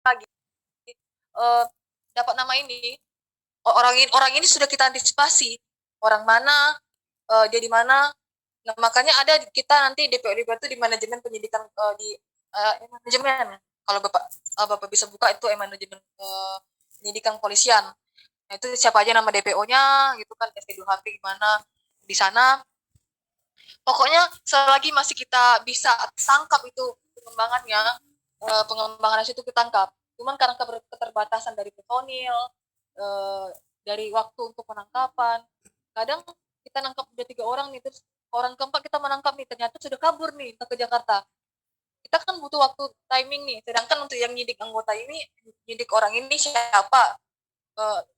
lagi dapat nama ini, orang ini sudah kita antisipasi orang mana, dia di mana. Nah, makanya ada kita nanti DPO itu di manajemen penyidikan, di manajemen. Kalau Bapak bisa buka itu manajemen penyidikan polisian. Nah, itu siapa aja nama DPO-nya gitu kan, SD2HP gimana di sana. Pokoknya selagi masih kita bisa tangkap itu pengembangannya, pengembangan itu kita tangkap. Cuman karena keterbatasan dari personil, dari waktu untuk penangkapan, kadang kita nangkap udah 3 orang nih, terus orang keempat kita menangkap nih ternyata sudah kabur nih ke Jakarta. Kita kan butuh waktu timing nih. Sedangkan untuk yang nyidik anggota ini, nyidik orang ini siapa,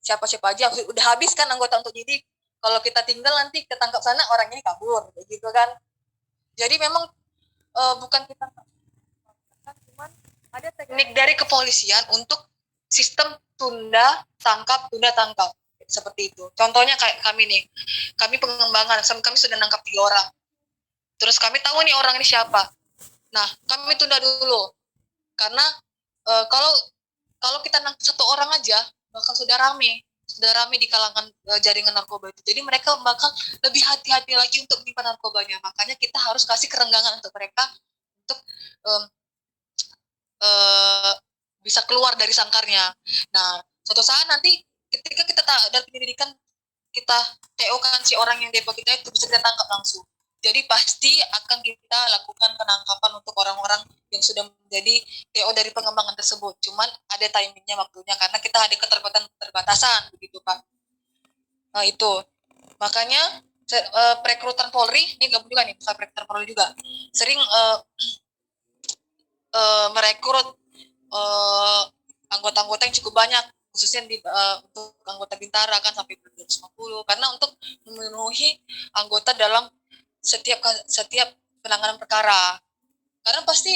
siapa-siapa aja udah habis kan anggota untuk nyidik. Kalau kita tinggal nanti ketangkap sana orang ini kabur, gitu kan. Jadi memang bukan kita, cuman ada teknik dari kepolisian untuk sistem tunda tangkap seperti itu. Contohnya kayak kami nih, kami pengembangan, kami sudah nangkap 3 orang. Terus kami tahu nih orang ini siapa. Nah, kami tunda dulu karena kalau kalau kita nangkap 1 orang aja bakal sudah rame di kalangan jaringan narkoba itu. Jadi mereka bakal lebih hati-hati lagi untuk menyimpan narkobanya. Makanya kita harus kasih kerenggangan untuk mereka untuk um, uh, bisa keluar dari sangkarnya. Nah, suatu saat nanti ketika kita dari penyelidikan kita TO kan si orang yang Depok kita itu bisa kita tangkap langsung. Jadi pasti akan kita lakukan penangkapan untuk orang-orang yang sudah menjadi TO dari pengembangan tersebut. Cuman ada timingnya, waktunya, karena kita ada keterbatasan begitu Pak. Nah itu makanya perekrutan Polri ini gabung juga nih, bukan perekrutan Polri juga sering merekrut anggota-anggota yang cukup banyak, khususnya untuk anggota Bintara kan sampai 250, karena untuk memenuhi anggota dalam setiap penanganan perkara. Karena pasti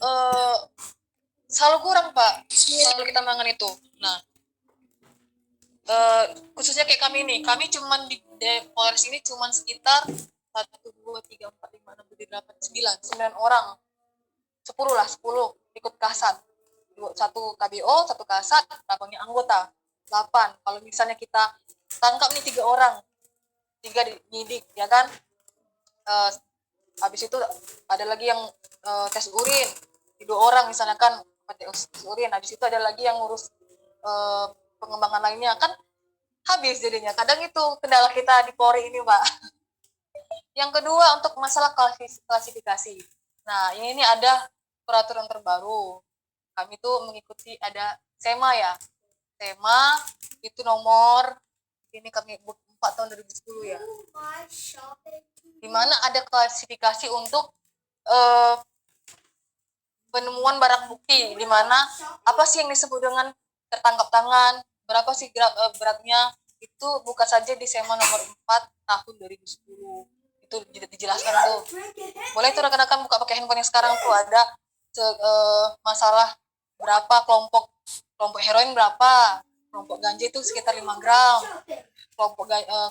uh, selalu kurang Pak, selalu kita menangani itu. Nah, khususnya kayak kami nih, kami cuman di Polres ini cuman sekitar 1, 2, 3, 4, 5, 6, 7, 8, 9 10 lah, 10 ikut kasat, 1 KBO, 1 kasat, 8 anggota, 8. Kalau misalnya kita tangkap nih 3 orang, 3 nyidik ya kan, habis itu ada lagi yang tes urin, 2 orang misalnya kan tes urin, habis itu ada lagi yang ngurus pengembangan lainnya kan, habis jadinya. Kadang itu kendala kita di Polri ini Pak. Yang kedua untuk masalah klasifikasi. Nah ini ada peraturan terbaru. Kami tuh mengikuti ada SEMA ya. SEMA itu nomor ini kami 4 tahun 2010 ya. Di mana ada klasifikasi untuk penemuan barang bukti, di mana apa sih yang disebut dengan tertangkap tangan, berapa sih beratnya, itu buka saja di SEMA nomor 4 tahun 2010. Itu dijelaskan tuh. Boleh tuh rekan-rekan buka pakai handphone yang sekarang tuh ada masalah berapa kelompok heroin berapa, kelompok ganja itu sekitar 5 gram,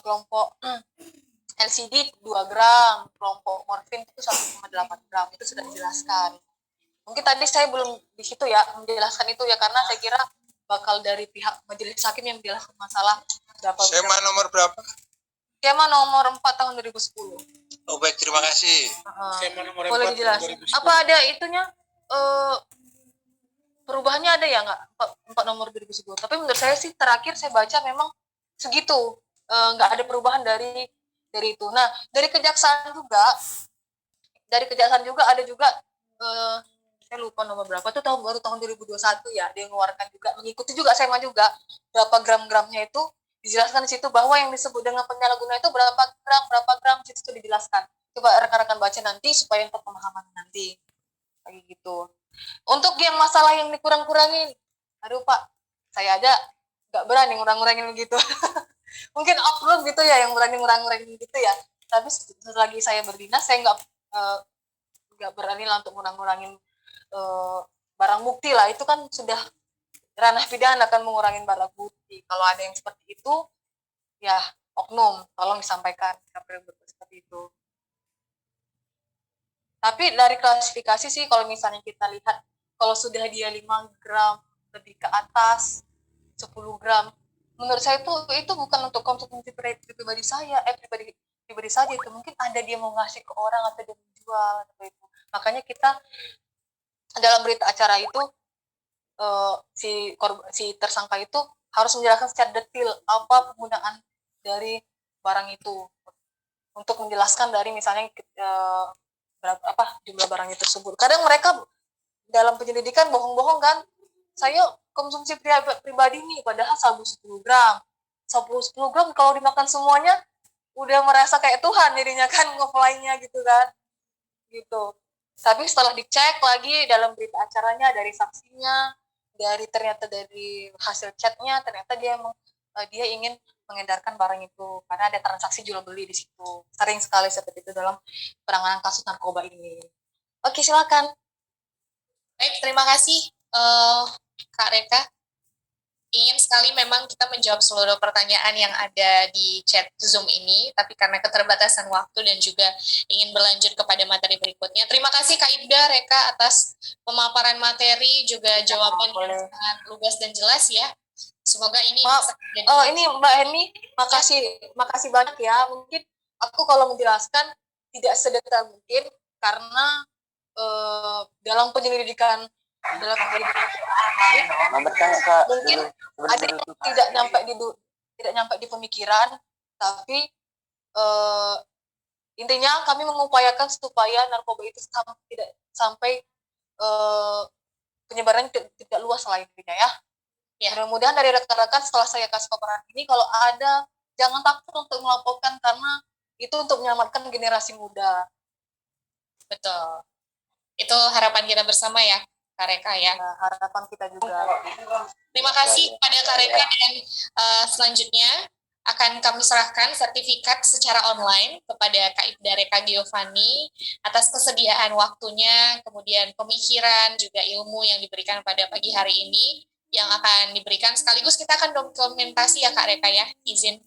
kelompok LCD 2 gram, kelompok morfin itu 1,8 gram, itu sudah dijelaskan. Mungkin tadi saya belum di situ ya menjelaskan itu ya, karena saya kira bakal dari pihak majelis hakim yang menjelaskan masalah berapa. SEMA nomor berapa? SEMA nomor 4 tahun 2010. Oh baik, terima kasih. SEMA nomor boleh dijelaskan? Apa ada itunya? Perubahannya ada ya nggak? 4 nomor 2010. Tapi menurut saya sih terakhir saya baca memang segitu. Nggak ada perubahan dari itu. Nah, dari kejaksaan juga ada juga saya lupa nomor berapa tuh, baru tahun 2021 ya, dia mengeluarkan juga, mengikuti juga SEMA juga, berapa gram-gramnya itu dijelaskan di situ, bahwa yang disebut dengan penyalahguna itu berapa gram itu dijelaskan. Coba rekan-rekan baca nanti supaya untuk pemahaman nanti kayak gitu. Untuk yang masalah yang dikurang-kurangin, aduh Pak, saya aja nggak berani ngurang-ngurangin gitu. Mungkin oknum gitu ya yang berani ngurang-ngurangin gitu ya, tapi selagi saya berdinas saya nggak berani lah untuk ngurang-ngurangin barang bukti lah. Itu kan sudah ranah pidana kan, mengurangin barang bukti. Kalau ada yang seperti itu ya oknum, tolong disampaikan siapa yang betul seperti itu. Tapi dari klasifikasi sih kalau misalnya kita lihat kalau sudah dia 5 gram lebih ke atas, 10 gram, menurut saya itu bukan untuk konsumsi pribadi saya, pribadi saja, itu mungkin ada dia mau ngasih ke orang atau dia menjual atau itu. Makanya kita dalam berita acara itu si tersangka itu harus menjelaskan secara detail apa penggunaan dari barang itu, untuk menjelaskan dari misalnya berapa jumlah barangnya tersebut. Kadang mereka dalam penyelidikan bohong-bohong kan, saya konsumsi pribadi nih, padahal sabu 10 gram. Sabu 10 gram kalau dimakan semuanya udah merasa kayak Tuhan jadinya kan, ngefly-nya gitu kan. Gitu. Tapi setelah dicek lagi dalam berita acaranya, dari saksinya, ternyata dari hasil chatnya, ternyata dia ingin mengedarkan barang itu karena ada transaksi jual beli di situ. Sering sekali seperti itu dalam penanganan kasus narkoba ini. Oke, silakan. Baik, terima kasih Kak Reka. Ingin sekali memang kita menjawab seluruh pertanyaan yang ada di chat Zoom ini, tapi karena keterbatasan waktu dan juga ingin berlanjut kepada materi berikutnya. Terima kasih Kak Ibda, Reka atas pemaparan materi, juga jawaban yang sangat lugas dan jelas ya. Semoga ini bisa jadi... ini Mbak Heni, makasih banyak ya. Mungkin aku kalau menjelaskan tidak sedetail mungkin, karena dalam penyelidikan mungkin ada tidak nyampe di pemikiran, tapi intinya kami mengupayakan supaya narkoba itu tidak sampai penyebarannya tidak luas lah intinya ya. Mudah-mudahan dari rekan-rekan setelah saya kasih paparan ini, kalau ada, jangan takut untuk melaporkan, karena itu untuk menyelamatkan generasi muda. Betul. Itu harapan kita bersama ya, Kak Reka ya. Harapan kita juga. Terima kasih kepada Kak Reka, dan selanjutnya akan kami serahkan sertifikat secara online kepada Kak Ibda Reka Giovanni atas kesediaan waktunya, kemudian pemikiran, juga ilmu yang diberikan pada pagi hari ini yang akan diberikan. Sekaligus kita akan dokumentasi ya Kak Reka ya, izin.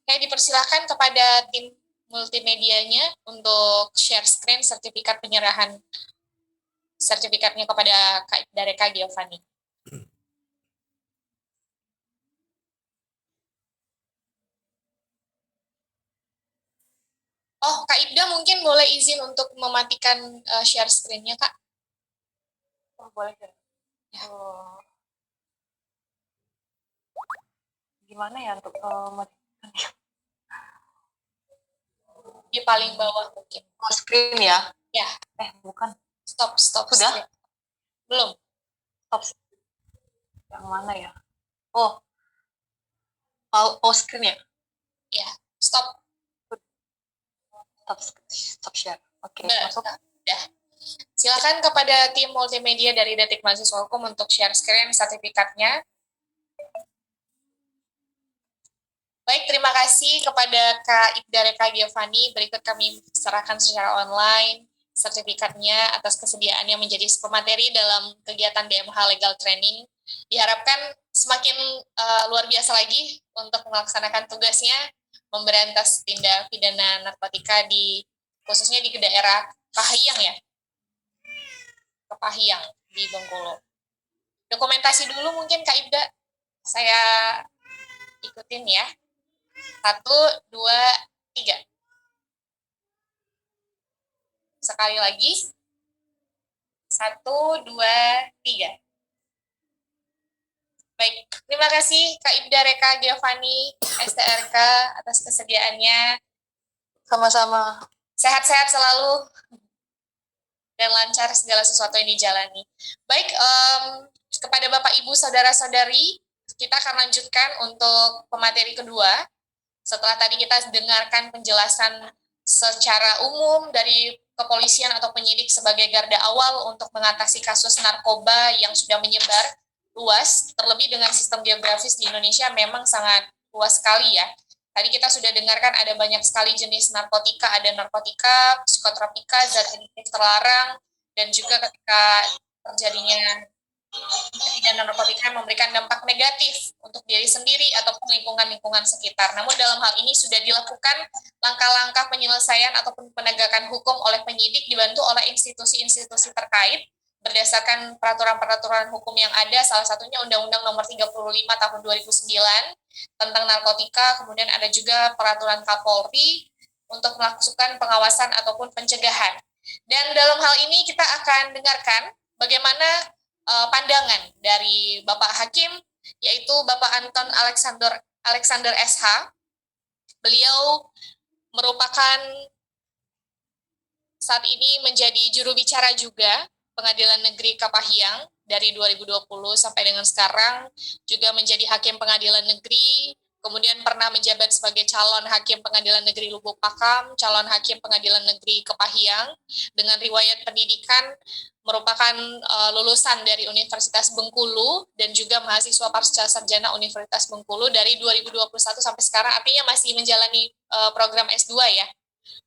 Oke, dipersilakan kepada tim multimedianya untuk share screen penyerahan sertifikatnya kepada Kak Ibda Reka Giovanni. Oh, Kak Ibda mungkin boleh izin untuk mematikan share screen-nya, Kak? Oh, boleh ya. Oh. Gimana ya untuk mematikan? Di paling bawah mungkin. Oh, screen ya? Ya. Bukan. Stop. Sudah? Screen. Belum. Stop. Yang mana ya? Oh. Pause screen ya? Ya, stop. Stop share. Oke, masuk. Udah. Silakan kepada tim multimedia dari Detik Mahasiswa Hukum untuk share screen sertifikatnya. Baik, terima kasih kepada Kak Ibda Reka Giovanni. Berikut kami serahkan secara online sertifikatnya atas kesediaannya menjadi pemateri dalam kegiatan DMH Legal Training. Diharapkan semakin luar biasa lagi untuk melaksanakan tugasnya memberantas tindak pidana narkotika khususnya di daerah Kahiyang ya. Kepahiyang di Bengkulu. Dokumentasi dulu mungkin Kak Ibda. Saya ikutin ya. 1, 2, 3. Sekali lagi. 1, 2, 3. Baik, terima kasih Kak Ibda Reka Giovanni, STRK, atas kesediaannya. Sama-sama. Sehat-sehat selalu dan lancar segala sesuatu yang dijalani. Baik, kepada Bapak Ibu Saudara-saudari, kita akan lanjutkan untuk pemateri kedua. Setelah tadi kita dengarkan penjelasan secara umum dari kepolisian atau penyidik sebagai garda awal untuk mengatasi kasus narkoba yang sudah menyebar luas, terlebih dengan sistem geografis di Indonesia memang sangat luas sekali ya. Tadi kita sudah dengarkan ada banyak sekali jenis narkotika, ada narkotika, psikotropika, zat terlarang, dan juga ketika terjadinya pidana narkotika yang memberikan dampak negatif untuk diri sendiri ataupun lingkungan-lingkungan sekitar. Namun dalam hal ini sudah dilakukan langkah-langkah penyelesaian ataupun penegakan hukum oleh penyidik dibantu oleh institusi-institusi terkait berdasarkan peraturan-peraturan hukum yang ada, salah satunya Undang-Undang Nomor 35 Tahun 2009 tentang narkotika, kemudian ada juga peraturan Kapolri untuk melakukan pengawasan ataupun pencegahan. Dan dalam hal ini kita akan dengarkan bagaimana pandangan dari Bapak Hakim, yaitu Bapak Anton Alexander SH. Beliau merupakan saat ini menjadi juru bicara juga Pengadilan Negeri Kepahyang dari 2020 sampai dengan sekarang, juga menjadi Hakim Pengadilan Negeri, kemudian pernah menjabat sebagai calon Hakim Pengadilan Negeri Lubuk Pakam, calon Hakim Pengadilan Negeri Kepahyang, dengan riwayat pendidikan merupakan lulusan dari Universitas Bengkulu dan juga mahasiswa pasca sarjana Universitas Bengkulu dari 2021 sampai sekarang, artinya masih menjalani program S2 ya,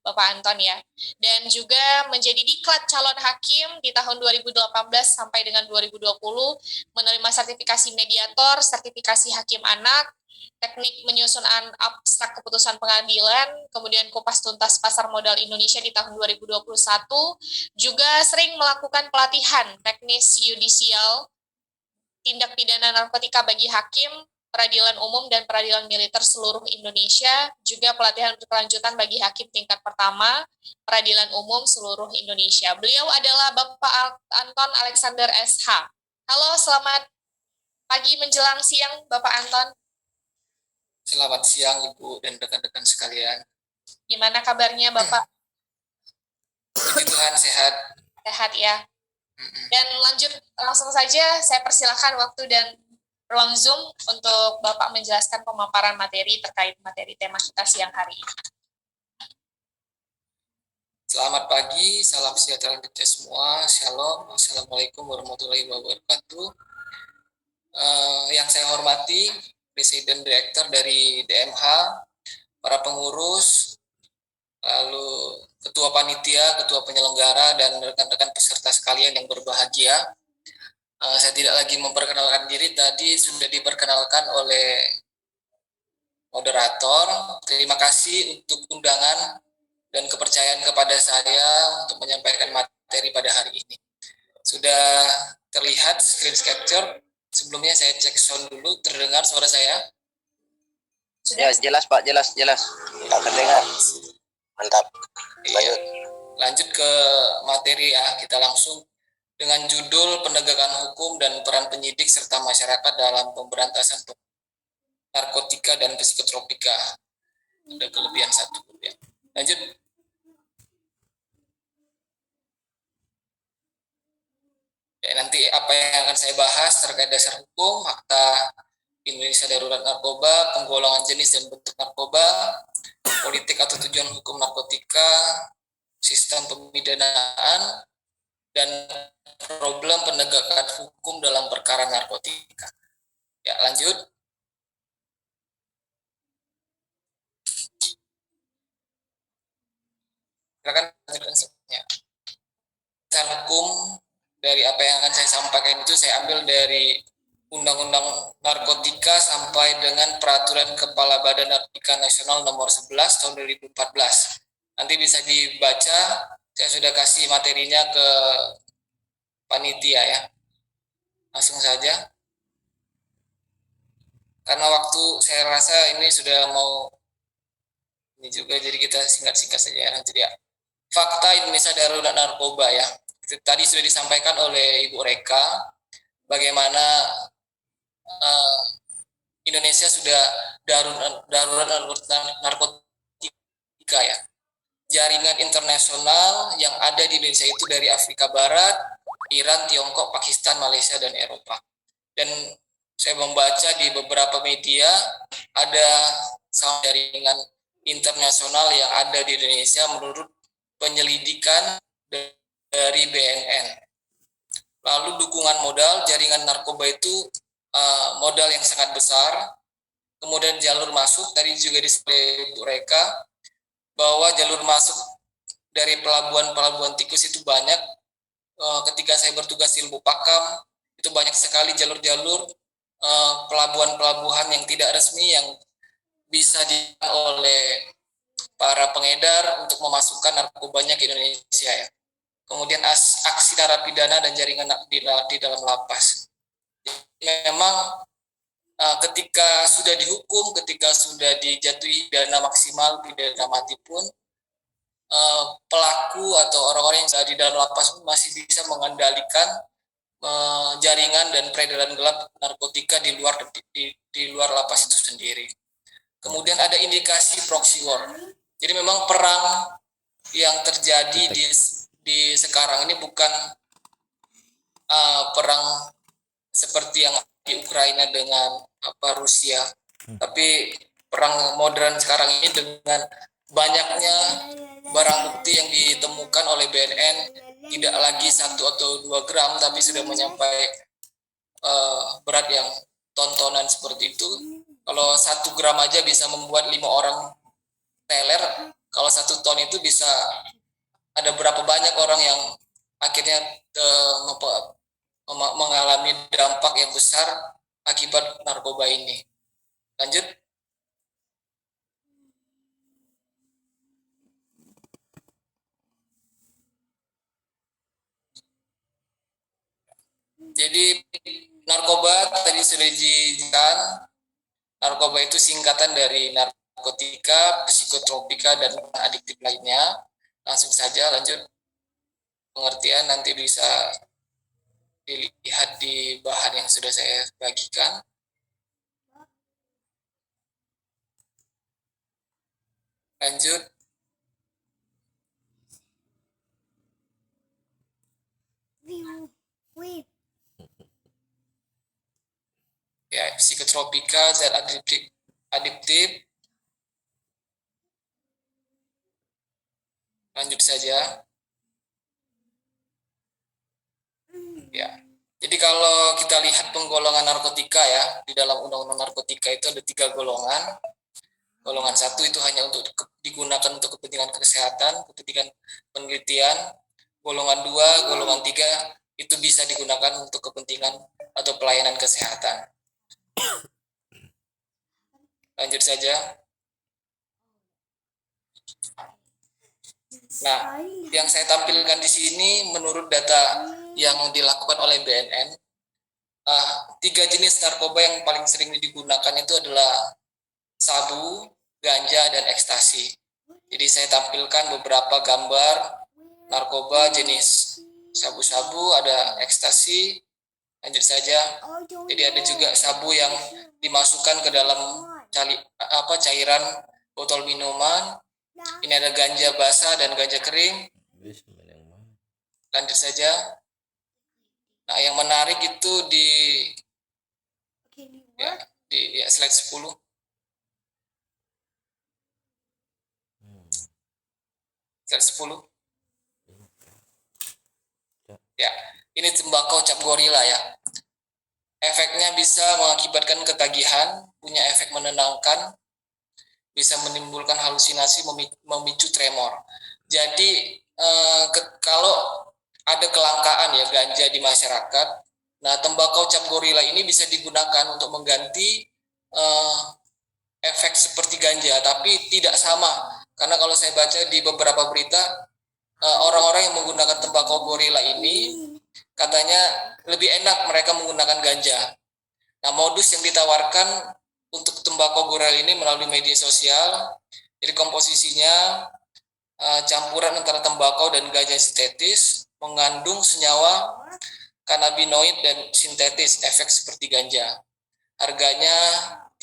Bapak Anton ya. Dan juga menjadi diklat calon hakim di tahun 2018 sampai dengan 2020, menerima sertifikasi mediator, sertifikasi hakim anak, teknik menyusun abstrak keputusan pengadilan, kemudian kupas tuntas pasar modal Indonesia di tahun 2021, juga sering melakukan pelatihan teknis yudisial, tindak pidana narkotika bagi hakim, peradilan umum dan peradilan militer seluruh Indonesia, juga pelatihan berkelanjutan bagi hakim tingkat pertama, peradilan umum seluruh Indonesia. Beliau adalah Bapak Anton Alexander SH. Halo, selamat pagi menjelang siang Bapak Anton. Selamat siang Ibu dan rekan-rekan sekalian. Gimana kabarnya Bapak? Puji Tuhan sehat. Sehat ya. Dan lanjut langsung saja, saya persilakan waktu dan ruang Zoom untuk Bapak menjelaskan pemaparan materi terkait materi tema kita siang hari ini. Selamat pagi, salam sejahtera untuk kita semua. Shalom, Assalamualaikum warahmatullahi wabarakatuh. Yang saya hormati, Presiden Direktur dari DMH, para pengurus, lalu Ketua Panitia, Ketua Penyelenggara, dan rekan-rekan peserta sekalian yang berbahagia. Saya tidak lagi memperkenalkan diri, tadi sudah diperkenalkan oleh moderator. Terima kasih untuk undangan dan kepercayaan kepada saya untuk menyampaikan materi pada hari ini. Sudah terlihat screen capture. Sebelumnya saya cek sound dulu, terdengar suara saya? Ya, jelas Pak, jelas. Tak terdengar. Mantap. Iya. Lanjut ke materi ya, kita langsung dengan judul Penegakan Hukum dan Peran Penyidik serta Masyarakat dalam Pemberantasan Narkotika dan Psikotropika. Ada kelebihan satu. Ya. Lanjut. Ya, nanti apa yang akan saya bahas terkait dasar hukum, Akta Indonesia Darurat Narkoba, penggolongan jenis dan bentuk narkoba, politik atau tujuan hukum narkotika, sistem pemidanaan, dan problem penegakan hukum dalam perkara narkotika. Ya, lanjut. Silakan lanjutkan selanjutnya. Dasar hukum dari apa yang akan saya sampaikan itu saya ambil dari Undang-Undang Narkotika sampai dengan Peraturan Kepala Badan Narkotika Nasional Nomor 11 Tahun 2014. Nanti bisa dibaca, saya sudah kasih materinya ke panitia ya. Langsung saja. Karena waktu saya rasa ini sudah mau ini juga, jadi kita singkat-singkat saja nanti ya. Fakta Indonesia Darurat Narkoba ya. Tadi sudah disampaikan oleh Ibu Reka bagaimana Indonesia sudah darurat narkotika ya. Jaringan internasional yang ada di Indonesia itu dari Afrika Barat, Iran, Tiongkok, Pakistan, Malaysia, dan Eropa. Dan saya membaca di beberapa media ada jaringan internasional yang ada di Indonesia menurut penyelidikan dari BNN. Lalu dukungan modal, jaringan narkoba itu modal yang sangat besar. Kemudian jalur masuk, tadi juga disebut Bu Reka, bahwa jalur masuk dari pelabuhan-pelabuhan tikus itu banyak. Ketika saya bertugas di Lubuk Pakam, itu banyak sekali jalur-jalur pelabuhan-pelabuhan yang tidak resmi yang bisa oleh para pengedar untuk memasukkan narkobanya ke Indonesia ya. Kemudian aksi narapidana dan jaringan di dalam lapas. Memang ketika sudah dihukum, ketika sudah dijatuhi pidana maksimal, pidana mati pun, pelaku atau orang-orang yang ada di dalam lapas masih bisa mengendalikan jaringan dan peredaran gelap narkotika di luar lapas itu sendiri. Kemudian ada indikasi proxy war. Jadi memang perang yang terjadi di sekarang ini bukan perang seperti yang di Ukraina dengan Rusia, tapi perang modern sekarang ini dengan banyaknya barang bukti yang ditemukan oleh BNN tidak lagi 1 atau 2 gram, tapi sudah menyampai berat yang tontonan seperti itu. Kalau 1 gram aja bisa membuat 5 orang teler, kalau 1 ton itu bisa ada berapa banyak orang yang akhirnya mengalami dampak yang besar akibat narkoba ini. Lanjut. Jadi narkoba tadi sudah dijelaskan, narkoba itu singkatan dari narkotika, psikotropika, dan adiktif lainnya. Langsung saja lanjut. Pengertian nanti bisa dilihat di bahan yang sudah saya bagikan. Lanjut. Ya, psikotropika, zat adiktif. Lanjut saja. Ya. Jadi kalau kita lihat penggolongan narkotika ya, di dalam undang-undang narkotika itu ada 3 golongan. Golongan 1 itu hanya untuk digunakan untuk kepentingan kesehatan, kepentingan penelitian. Golongan 2, golongan 3 itu bisa digunakan untuk kepentingan atau pelayanan kesehatan. Lanjut saja. Nah, yang saya tampilkan di sini menurut data yang dilakukan oleh BNN, 3 jenis narkoba yang paling sering digunakan itu adalah sabu, ganja, dan ekstasi. Jadi saya tampilkan beberapa gambar narkoba jenis sabu-sabu, ada ekstasi. Lanjut saja. Jadi ada juga sabu yang dimasukkan ke dalam cairan botol minuman. Ini ada ganja basah dan ganja kering. Lanjut saja. Nah, yang menarik itu di slide 10. Slide 10. Ya, ini tembakau cap gorila ya. Efeknya bisa mengakibatkan ketagihan, punya efek menenangkan, bisa menimbulkan halusinasi, memicu tremor. Jadi kalau ada kelangkaan ya ganja di masyarakat, nah tembakau cap gorila ini bisa digunakan untuk mengganti efek seperti ganja, tapi tidak sama. Karena kalau saya baca di beberapa berita, orang-orang yang menggunakan tembakau gorila ini katanya lebih enak mereka menggunakan ganja. Nah, modus yang ditawarkan untuk tembakau gorila ini melalui media sosial. Jadi komposisinya campuran antara tembakau dan ganja sintetis, mengandung senyawa kanabinoid dan sintetis, efek seperti ganja. Harganya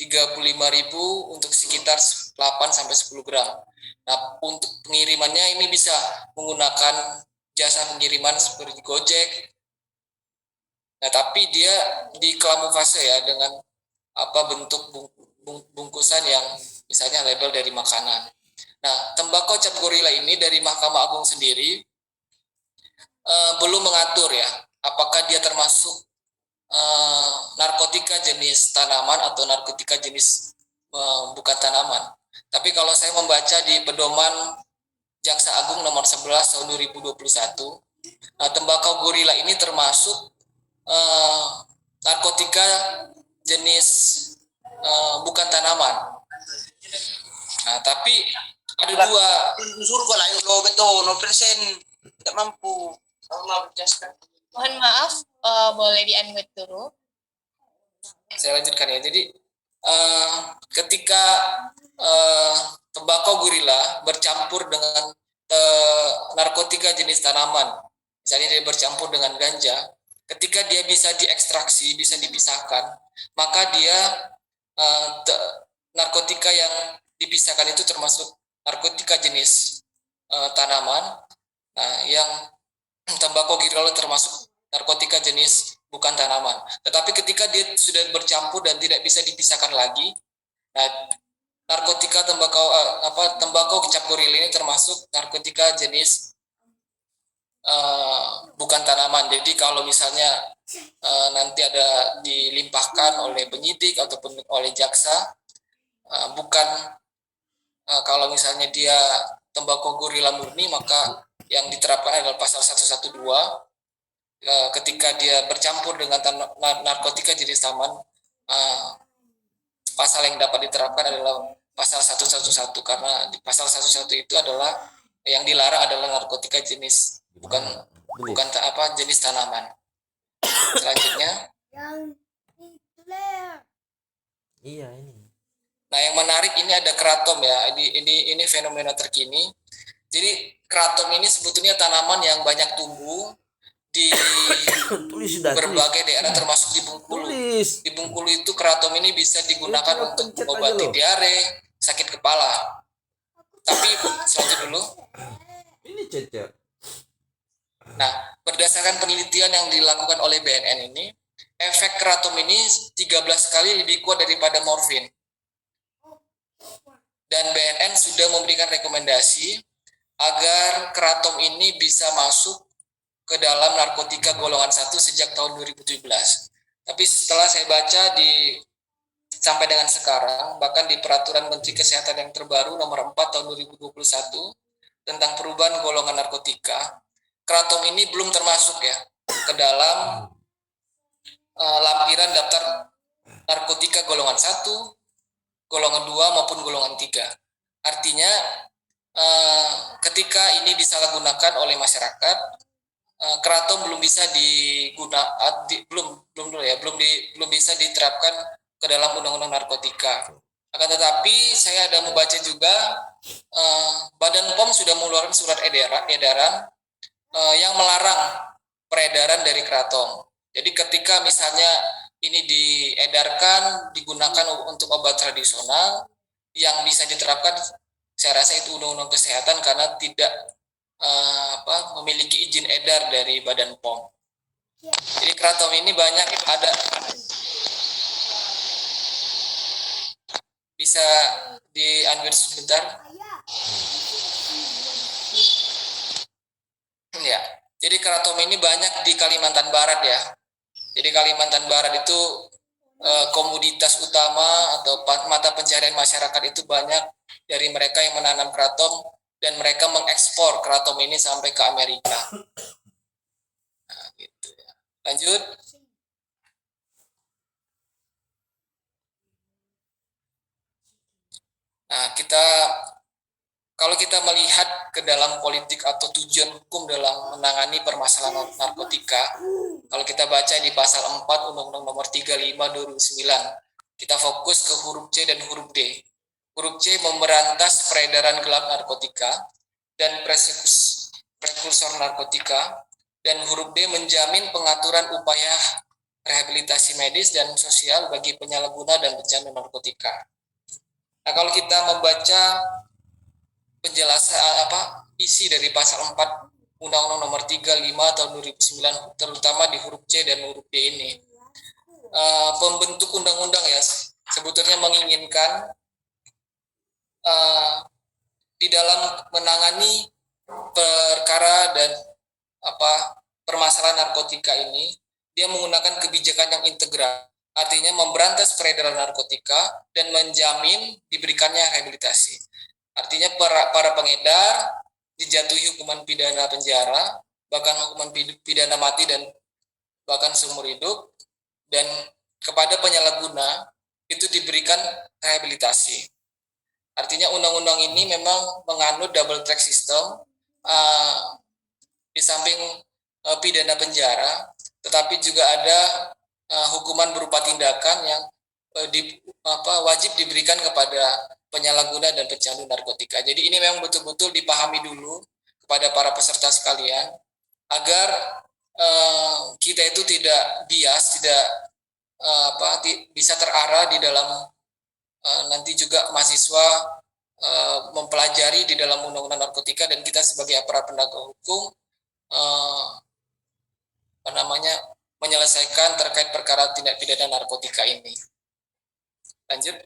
35.000 untuk sekitar 8-10 gram. Nah, untuk pengirimannya ini bisa menggunakan jasa pengiriman seperti Gojek. Nah, tapi dia dikamuflase ya dengan bentuk bungkusan yang misalnya label dari makanan. Nah, tembakau cap gorila ini dari Mahkamah Agung sendiri belum mengatur ya, apakah dia termasuk narkotika jenis tanaman atau narkotika jenis bukan tanaman. Tapi kalau saya membaca di pedoman Jaksa Agung nomor 11 tahun 2021, tembakau gorila ini termasuk narkotika jenis bukan tanaman. Nah, tapi ada dua. Suruh kok lain lo betul 0%. Tidak mampu. Mohon maaf, boleh di-unmute dulu. Saya lanjutkan ya. Jadi ketika tembakau gurila bercampur dengan narkotika jenis tanaman, misalnya dia bercampur dengan ganja, ketika dia bisa diekstraksi, bisa dipisahkan, maka dia narkotika yang dipisahkan itu termasuk narkotika jenis tanaman. Nah, yang tembakau gurila termasuk narkotika jenis bukan tanaman. Tetapi ketika dia sudah bercampur dan tidak bisa dipisahkan lagi, nah, narkotika tembakau kecap gurila ini termasuk narkotika jenis bukan tanaman. Jadi kalau misalnya nanti ada dilimpahkan oleh penyidik ataupun oleh jaksa, kalau misalnya dia tembakau gurila murni, maka yang diterapkan adalah pasal 112. Ketika dia bercampur dengan narkotika jenis taman, pasal yang dapat diterapkan adalah pasal 111, karena di pasal 11 itu adalah yang dilarang adalah narkotika jenis bukan jenis tanaman. Selanjutnya, Iya ini. nah yang menarik ini ada kratom ya. Ini fenomena terkini. Jadi kratom ini sebetulnya tanaman yang banyak tumbuh di Tulis sudah. berbagai daerah termasuk di Bengkulu. Tulis. Di Bengkulu itu kratom ini bisa digunakan Ini untuk pencet aja mengobati loh. diare, sakit kepala. Tapi selanjutnya dulu. Ini Cece. Nah, berdasarkan penelitian yang dilakukan oleh BNN ini, efek kratom ini 13 kali lebih kuat daripada morfin. Dan BNN sudah memberikan rekomendasi agar kratom ini bisa masuk ke dalam narkotika golongan 1 sejak tahun 2017. Tapi setelah saya baca sampai dengan sekarang, bahkan di Peraturan Menteri Kesehatan yang terbaru nomor 4 tahun 2021 tentang perubahan golongan narkotika, kratom ini belum termasuk ya ke dalam lampiran daftar narkotika golongan 1, golongan 2 maupun golongan 3. Artinya ketika ini disalahgunakan oleh masyarakat, kratom belum bisa belum bisa diterapkan ke dalam undang-undang narkotika. Akan tetapi saya ada membaca juga Badan POM sudah mengeluarkan surat edaran yang melarang peredaran dari kratom. Jadi ketika misalnya ini diedarkan digunakan untuk obat tradisional yang bisa diterapkan, saya rasa itu undang-undang kesehatan karena tidak memiliki izin edar dari Badan POM. Jadi kratom ini banyak ada, bisa di-unmute sebentar. Ya, jadi kratom ini banyak di Kalimantan Barat ya. Jadi Kalimantan Barat itu komoditas utama atau mata pencarian masyarakat itu banyak dari mereka yang menanam kratom dan mereka mengekspor kratom ini sampai ke Amerika. Nah, gitu ya. Lanjut. Nah, kalau kita melihat ke dalam politik atau tujuan hukum dalam menangani permasalahan narkotika, kalau kita baca di pasal 4 Undang-Undang Nomor 35 2009, kita fokus ke huruf C dan huruf D. Huruf C memberantas peredaran gelap narkotika dan prekursor narkotika, dan huruf D menjamin pengaturan upaya rehabilitasi medis dan sosial bagi penyalahguna dan pecandu narkotika. Nah, kalau kita membaca penjelasan isi dari pasal 4 Undang-Undang Nomor 35 tahun 2009, terutama di huruf C dan huruf D ini, pembentuk undang-undang ya sebetulnya menginginkan di dalam menangani perkara dan permasalahan narkotika ini, dia menggunakan kebijakan yang integral, artinya memberantas peredaran narkotika dan menjamin diberikannya rehabilitasi. Artinya para pengedar dijatuhi hukuman pidana penjara, bahkan hukuman pidana mati dan bahkan seumur hidup, dan kepada penyalahguna itu diberikan rehabilitasi. Artinya undang-undang ini memang menganut double track system, di samping pidana penjara, tetapi juga ada hukuman berupa tindakan yang wajib diberikan kepada penyalahguna dan pecandu narkotika. Jadi ini memang betul-betul dipahami dulu kepada para peserta sekalian agar kita itu tidak bias, tidak bisa terarah di dalam nanti juga mahasiswa mempelajari di dalam undang-undang narkotika, dan kita sebagai aparat penegak hukum menyelesaikan terkait perkara tindak pidana narkotika ini. Lanjut.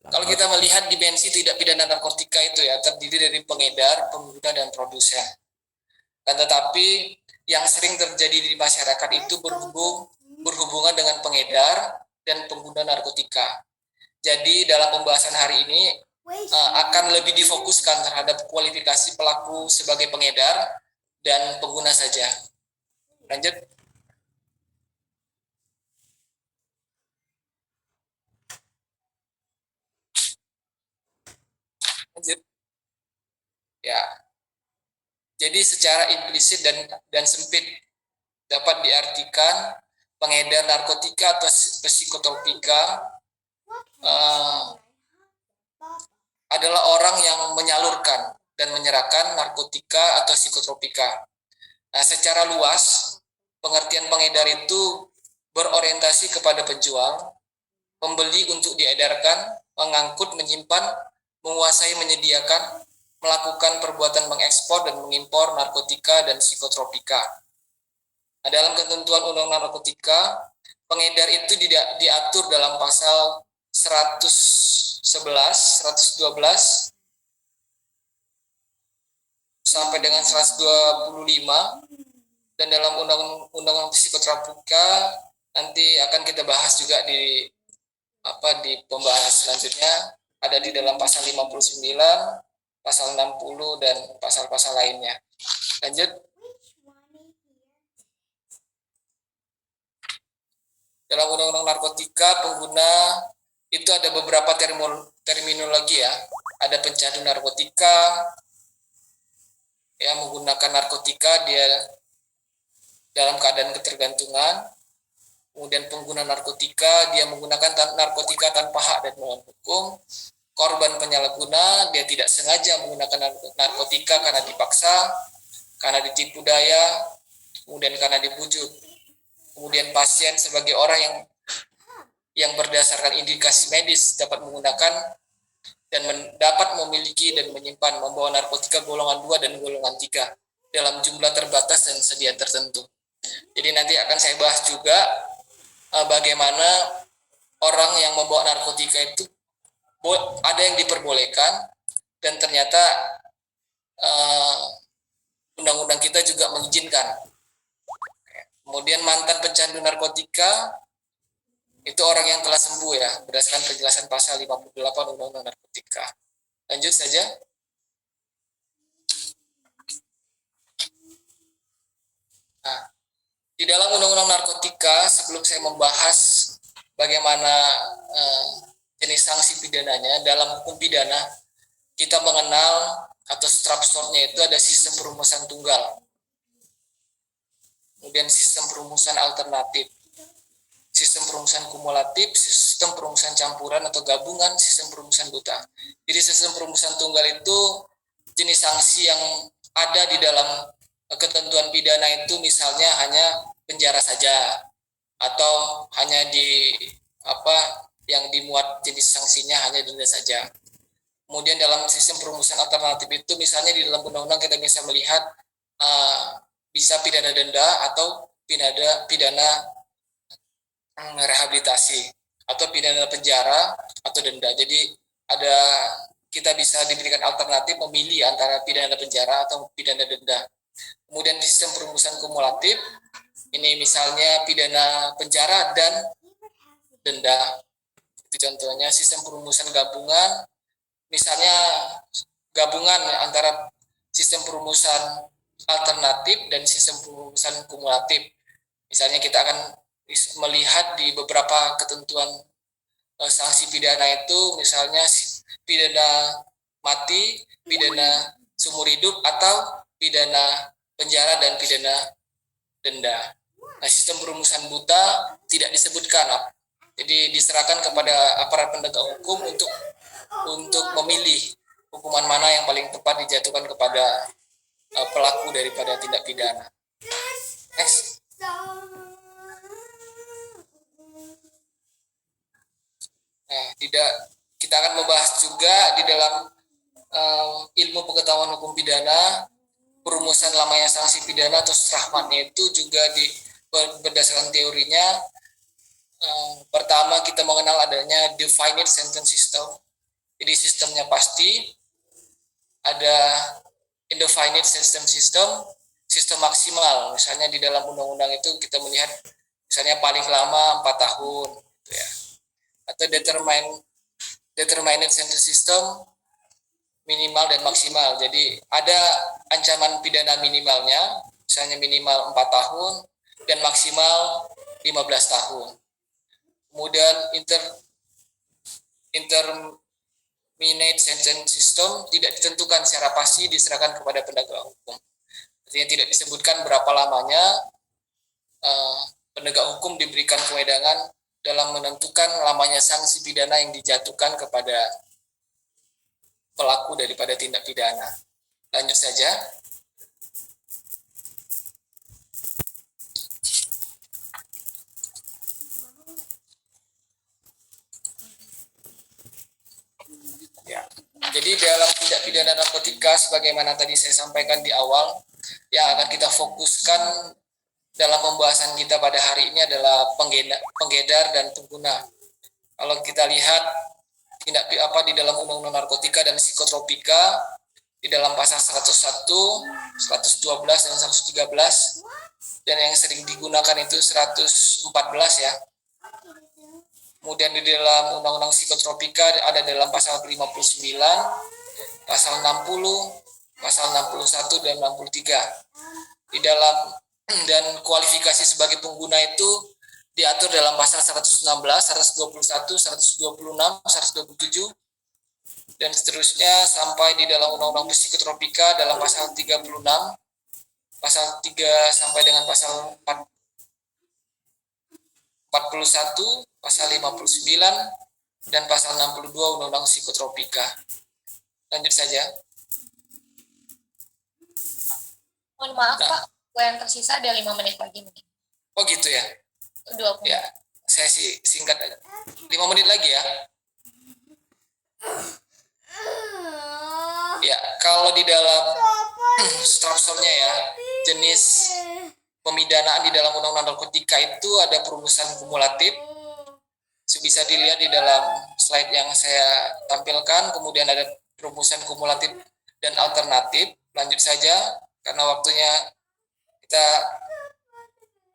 Kalau kita melihat dimensi tindak pidana narkotika itu ya terdiri dari pengedar, pengguna, dan produsen. Dan tetapi yang sering terjadi di masyarakat itu berhubungan dengan pengedar dan pengguna narkotika. Jadi dalam pembahasan hari ini akan lebih difokuskan terhadap kualifikasi pelaku sebagai pengedar dan pengguna saja. Lanjut. Lanjut. Ya. Jadi secara implisit dan sempit dapat diartikan pengedar narkotika atau psikotropika adalah orang yang menyalurkan dan menyerahkan narkotika atau psikotropika. Nah, secara luas, pengertian pengedar itu berorientasi kepada penjual, pembeli untuk diedarkan, mengangkut, menyimpan, menguasai, menyediakan, melakukan perbuatan mengekspor dan mengimpor narkotika dan psikotropika. Nah, dalam ketentuan Undang-Undang Narkotika, pengedar itu diatur dalam pasal 111, 112 sampai dengan 125, dan dalam Undang-Undang Psikotropika nanti akan kita bahas juga di pembahasan selanjutnya, ada di dalam pasal 59, pasal 60, dan pasal-pasal lainnya. Lanjut. Dalam Undang-Undang Narkotika, pengguna itu ada beberapa terminologi ya. Ada pecandu narkotika, ya, menggunakan narkotika dia dalam keadaan ketergantungan. Kemudian pengguna narkotika, dia menggunakan narkotika tanpa hak dan melawan hukum. Korban penyalahguna, dia tidak sengaja menggunakan narkotika karena dipaksa, karena ditipu daya, kemudian karena dibujuk. Kemudian pasien sebagai orang yang berdasarkan indikasi medis dapat menggunakan dan dapat memiliki dan menyimpan, membawa narkotika golongan 2 dan golongan 3 dalam jumlah terbatas dan sedia tertentu. Jadi nanti akan saya bahas juga bagaimana orang yang membawa narkotika itu ada yang diperbolehkan, dan ternyata undang-undang kita juga mengizinkan. Kemudian mantan pecandu narkotika itu orang yang telah sembuh ya, berdasarkan penjelasan pasal 58 Undang-Undang Narkotika. Lanjut saja. Nah, di dalam Undang-Undang Narkotika, sebelum saya membahas bagaimana jenis sanksi pidananya, dalam hukum pidana kita mengenal atau strafsornya itu ada sistem perumusan tunggal, kemudian sistem perumusan alternatif, sistem perumusan kumulatif, sistem perumusan campuran atau gabungan, sistem perumusan buta. Jadi sistem perumusan tunggal itu jenis sanksi yang ada di dalam ketentuan pidana itu, misalnya hanya penjara saja, atau hanya yang dimuat jenis sanksinya hanya denda saja. Kemudian dalam sistem perumusan alternatif itu, misalnya di dalam undang-undang kita bisa melihat bisa pidana denda atau pidana rehabilitasi, atau pidana penjara atau denda. Jadi kita bisa diberikan alternatif memilih antara pidana penjara atau pidana denda. Kemudian sistem perumusan kumulatif, ini misalnya pidana penjara dan denda. Itu contohnya. Sistem perumusan gabungan, misalnya gabungan antara sistem perumusan alternatif dan sistem perumusan kumulatif. Misalnya kita akan melihat di beberapa ketentuan sanksi pidana itu, misalnya pidana mati, pidana seumur hidup, atau pidana penjara dan pidana denda. Nah, sistem perumusan buta tidak disebutkan, jadi diserahkan kepada aparat penegak hukum untuk memilih hukuman mana yang paling tepat dijatuhkan kepada pelaku daripada tindak pidana. Next. Nah, kita akan membahas juga di dalam ilmu pengetahuan hukum pidana, perumusan lamanya sanksi pidana atau rahmatnya itu juga berdasarkan teorinya. Pertama, kita mengenal adanya definite sentence system. Jadi sistemnya pasti. Ada indefinite sentence system, sistem maksimal. Misalnya di dalam undang-undang itu kita melihat misalnya paling lama 4 tahun gitu ya. Atau determinate sentence system, minimal dan maksimal. Jadi ada ancaman pidana minimalnya, misalnya minimal 4 tahun dan maksimal 15 tahun. Kemudian intermediate sentence system tidak ditentukan secara pasti, diserahkan kepada penegak hukum. Artinya tidak disebutkan berapa lamanya penegak hukum diberikan kewenangan dalam menentukan lamanya sanksi pidana yang dijatuhkan kepada pelaku daripada tindak pidana. Lanjut saja. Ya. Jadi dalam tindak pidana narkotika, sebagaimana tadi saya sampaikan di awal, yang akan kita fokuskan dalam pembahasan kita pada hari ini adalah penggedar dan pengguna. Kalau kita lihat di dalam undang-undang narkotika dan psikotropika, di dalam pasal 101, 112 dan 113, dan yang sering digunakan itu 114 ya. Kemudian di dalam undang-undang psikotropika ada dalam pasal 59, pasal 60, pasal 61 dan 63. Di dalam dan kualifikasi sebagai pengguna itu diatur dalam pasal 116, 121, 126, 127 dan seterusnya sampai di dalam undang-undang psikotropika dalam pasal 36, pasal 3 sampai dengan pasal 41, pasal 59 dan pasal 62 undang-undang psikotropika. Lanjut saja. Mohon maaf Pak, yang tersisa ada 5 menit lagi mungkin. Oh gitu ya. 20. Ya, saya singkat aja. 5 menit lagi ya. Ya, kalau di dalam strukturnya ya, jenis pemidanaan di dalam undang-undang narkotika itu ada perumusan kumulatif. Bisa dilihat di dalam slide yang saya tampilkan. Kemudian ada perumusan kumulatif dan alternatif. Lanjut saja, karena waktunya kita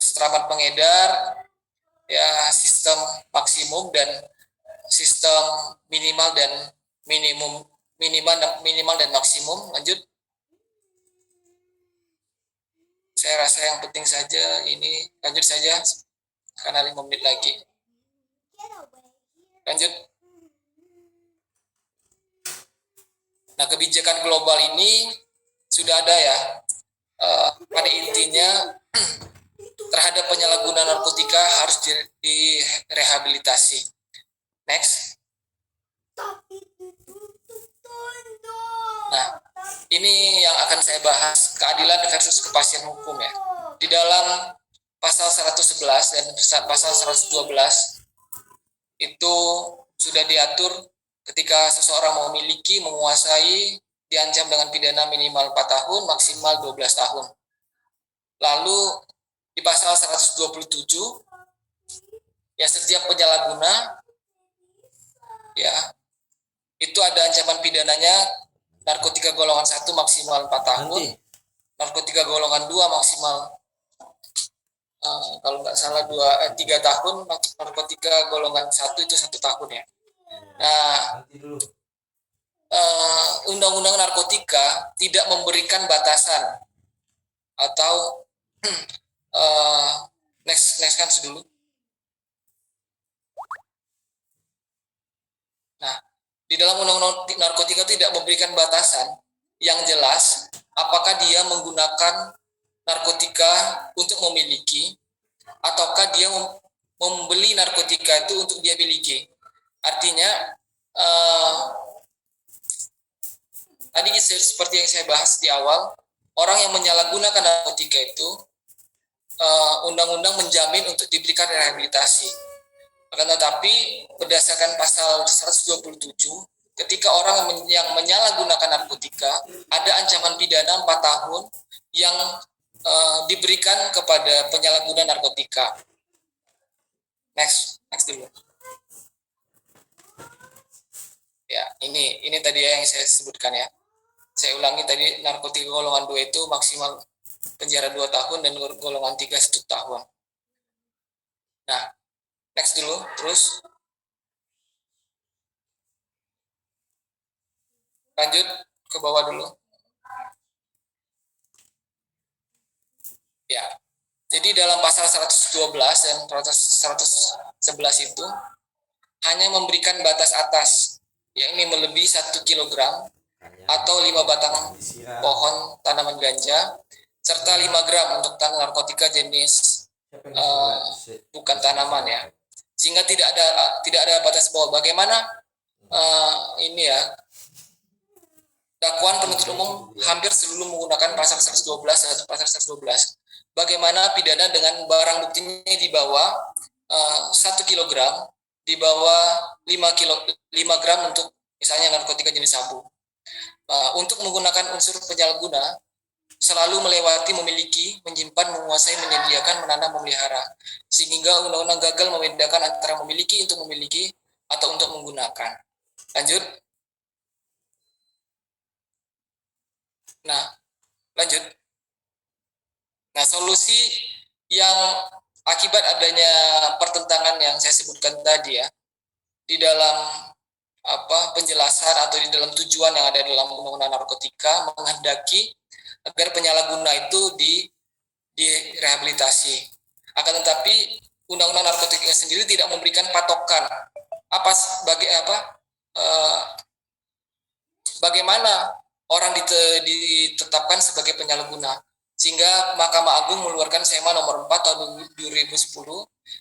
selamat pengedar, ya sistem maksimum dan sistem minimal dan minimal dan maksimum. Lanjut. Saya rasa yang penting saja ini, lanjut saja karena 5 menit lagi. Lanjut. Nah, kebijakan global ini sudah ada ya. Pada intinya terhadap penyalahguna narkotika harus direhabilitasi. Next. Nah, ini yang akan saya bahas, keadilan versus kepastian hukum ya. Di dalam pasal 111 dan pasal 112 itu sudah diatur ketika seseorang memiliki, menguasai, diancam dengan pidana minimal 4 tahun, maksimal 12 tahun. Lalu di pasal 127 ya, setiap penyalahguna ya itu ada ancaman pidananya narkotika golongan 1 maksimal 4 tahun, narkotika golongan 2 maksimal kalau nggak salah 3 tahun, narkotika golongan 1 itu 1 tahun ya. Nah, undang-undang narkotika tidak memberikan batasan tahu next kan dulu. Nah, di dalam undang-undang narkotika tidak memberikan batasan yang jelas apakah dia menggunakan narkotika untuk memiliki ataukah dia membeli narkotika itu untuk dia miliki. Artinya tadi seperti yang saya bahas di awal, orang yang menyalahgunakan narkotika itu undang-undang menjamin untuk diberikan rehabilitasi. Akan tetapi berdasarkan pasal 127, ketika orang yang menyalahgunakan narkotika ada ancaman pidana 4 tahun yang diberikan kepada penyalahguna narkotika. Next dulu. Ya, ini tadi yang saya sebutkan ya. Saya ulangi tadi, narkotika golongan 2 itu maksimal penjara 2 tahun dan golongan 3 1 tahun. Nah, next dulu, terus lanjut ke bawah dulu. Ya, jadi dalam pasal 112 dan 111 itu hanya memberikan batas atas, yakni melebihi 1 kilogram atau 5 batang pohon tanaman ganja, serta 5 gram untuk narkotika jenis bukan tanaman ya, sehingga tidak ada batas bawah. Bagaimana ini ya, dakwaan penuntut umum hampir selalu menggunakan pasal 112 atau pasal 112. Bagaimana pidana dengan barang buktinya di bawah 1 kilogram, di bawah 5 gram untuk misalnya narkotika jenis sabu. Untuk menggunakan unsur penyalahguna selalu melewati memiliki, menyimpan, menguasai, menyediakan, menanam, memelihara, sehingga undang-undang gagal membedakan antara memiliki untuk memiliki atau untuk menggunakan. Lanjut. Nah, lanjut. Nah, solusi yang akibat adanya pertentangan yang saya sebutkan tadi ya, di dalam penjelasan atau di dalam tujuan yang ada dalam undang-undang narkotika menghendaki agar penyalahguna itu direhabilitasi. Akan tetapi undang-undang narkotika sendiri tidak memberikan patokan bagaimana orang ditetapkan sebagai penyalahguna. Sehingga Mahkamah Agung mengeluarkan SEMA nomor 4 tahun 2010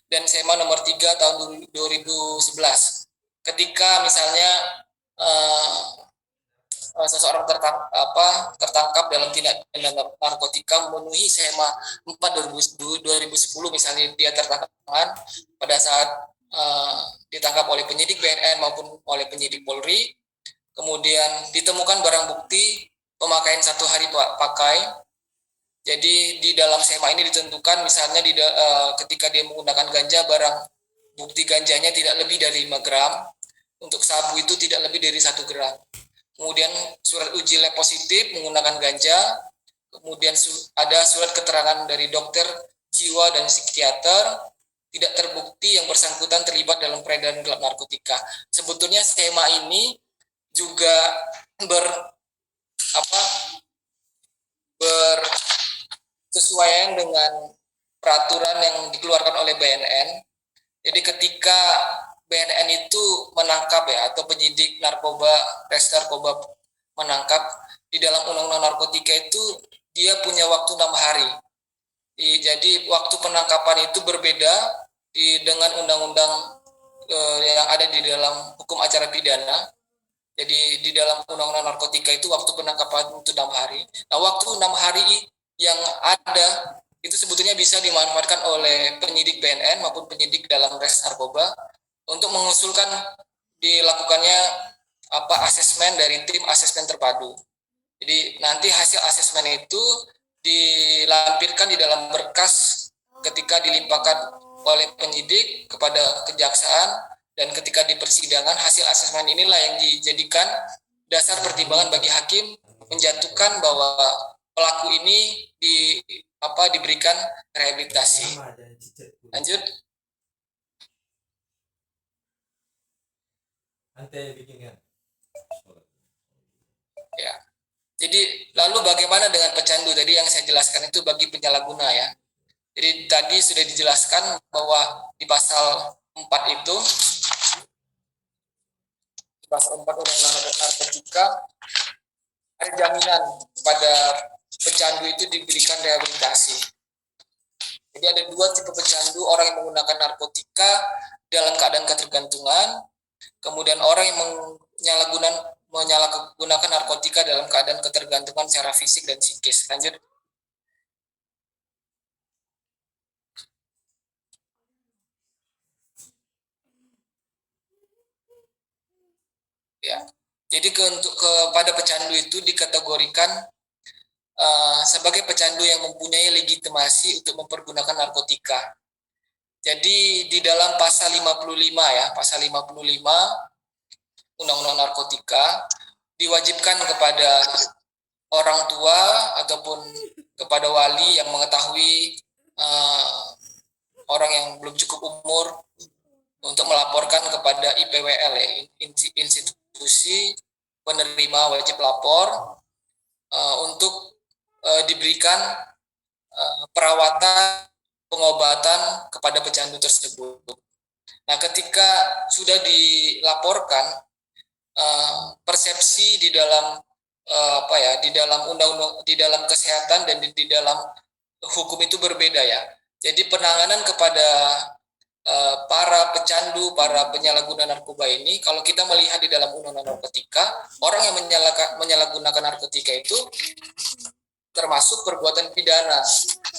dan SEMA nomor 3 tahun 2011. Ketika misalnya seseorang tertangkap dalam tindak pidana narkotika memenuhi SEMA 4 2010, misalnya dia tertangkap pada saat ditangkap oleh penyidik BNN maupun oleh penyidik Polri, kemudian ditemukan barang bukti pemakaian 1 hari pakai. Jadi di dalam SEMA ini ditentukan misalnya ketika dia menggunakan ganja, barang bukti ganjanya tidak lebih dari 5 gram, untuk sabu itu tidak lebih dari 1 gram. Kemudian surat uji lab positif menggunakan ganja, kemudian ada surat keterangan dari dokter jiwa dan psikiater, tidak terbukti yang bersangkutan terlibat dalam peredaran gelap narkotika. Sebetulnya SEMA ini juga bersesuaian dengan peraturan yang dikeluarkan oleh BNN. Jadi ketika BNN itu menangkap ya, atau penyidik narkoba, res narkoba menangkap, di dalam undang-undang narkotika itu dia punya waktu 6 hari. Jadi waktu penangkapan itu berbeda dengan undang-undang yang ada di dalam hukum acara pidana. Jadi di dalam undang-undang narkotika itu waktu penangkapan itu 6 hari. Nah, waktu 6 hari yang ada itu sebetulnya bisa dimanfaatkan oleh penyidik BNN maupun penyidik dalam res narkoba untuk mengusulkan dilakukannya asesmen dari tim asesmen terpadu. Jadi nanti hasil asesmen itu dilampirkan di dalam berkas ketika dilimpahkan oleh penyidik kepada kejaksaan, dan ketika di persidangan hasil asesmen inilah yang dijadikan dasar pertimbangan bagi hakim menjatuhkan bahwa pelaku ini diberikan rehabilitasi. Lanjut. Ya. Jadi lalu bagaimana dengan pecandu tadi yang saya jelaskan itu bagi penyalahguna ya. Jadi tadi sudah dijelaskan bahwa di pasal 4 itu, di pasal 4 Undang-Undang Narkotika ada jaminan pada pecandu itu diberikan rehabilitasi. Jadi ada dua tipe pecandu, orang yang menggunakan narkotika dalam keadaan ketergantungan, kemudian orang yang menyalahgunakan narkotika dalam keadaan ketergantungan secara fisik dan psikis. Lanjut. Ya. Jadi kepada pecandu itu dikategorikan sebagai pecandu yang mempunyai legitimasi untuk mempergunakan narkotika. Jadi di dalam pasal 55 ya, pasal 55 Undang-Undang Narkotika diwajibkan kepada orang tua ataupun kepada wali yang mengetahui orang yang belum cukup umur untuk melaporkan kepada IPWL ya, institusi penerima wajib lapor untuk diberikan perawatan pengobatan kepada pecandu tersebut. Nah, ketika sudah dilaporkan, persepsi di dalam di dalam undang-undang, di dalam kesehatan dan di dalam hukum itu berbeda ya. Jadi penanganan kepada para pecandu, para penyalahguna narkoba ini, kalau kita melihat di dalam undang-undang narkotika, orang yang menyalahgunakan narkotika itu termasuk perbuatan pidana,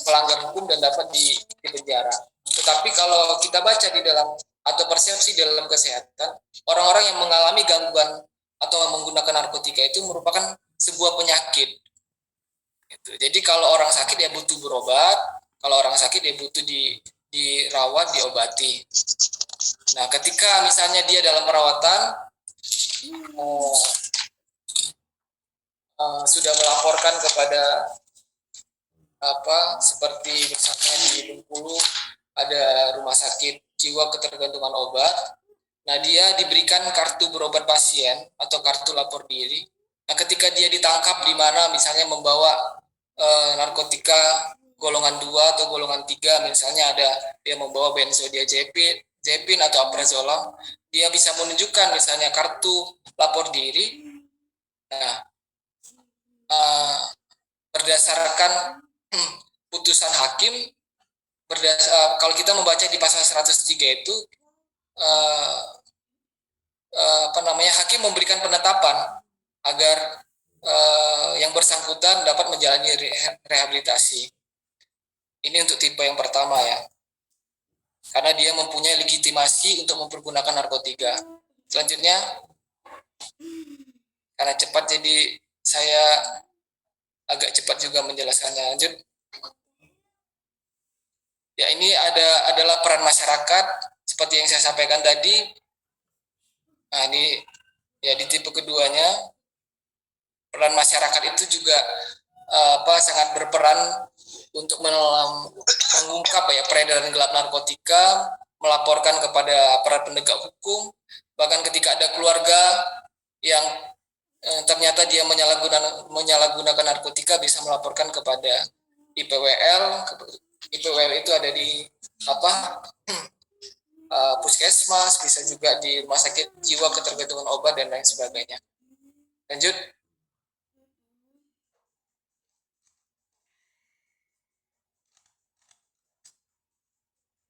pelanggar hukum dan dapat dipenjara. Tetapi kalau kita baca di dalam atau persepsi dalam kesehatan, orang-orang yang mengalami gangguan atau menggunakan narkotika itu merupakan sebuah penyakit. Jadi kalau orang sakit ya butuh berobat, kalau orang sakit ya butuh dirawat, diobati. Nah, ketika misalnya dia dalam perawatan sudah melaporkan kepada seperti misalnya di Bengkulu ada rumah sakit jiwa ketergantungan obat. Nah, dia diberikan kartu berobat pasien atau kartu lapor diri. Nah, ketika dia ditangkap di mana misalnya membawa narkotika golongan 2 atau golongan 3, misalnya dia membawa benzodiazepin atau alprazolam, dia bisa menunjukkan misalnya kartu lapor diri. Nah, berdasarkan putusan hakim, kalau kita membaca di pasal 103 itu hakim memberikan penetapan agar yang bersangkutan dapat menjalani rehabilitasi. Ini untuk tipe yang pertama ya, karena dia mempunyai legitimasi untuk mempergunakan narkotika. Selanjutnya, karena cepat jadi saya agak cepat juga menjelaskannya. Lanjut. Ya, ini adalah peran masyarakat seperti yang saya sampaikan tadi. Nah, ini ya di tipe keduanya, peran masyarakat itu juga sangat berperan untuk mengungkap ya peredaran gelap narkotika, melaporkan kepada aparat penegak hukum, bahkan ketika ada keluarga yang ternyata dia menyalahgunakan narkotika bisa melaporkan kepada IPWL. IPWL itu ada di puskesmas, bisa juga di rumah sakit jiwa ketergantungan obat dan lain sebagainya. Lanjut.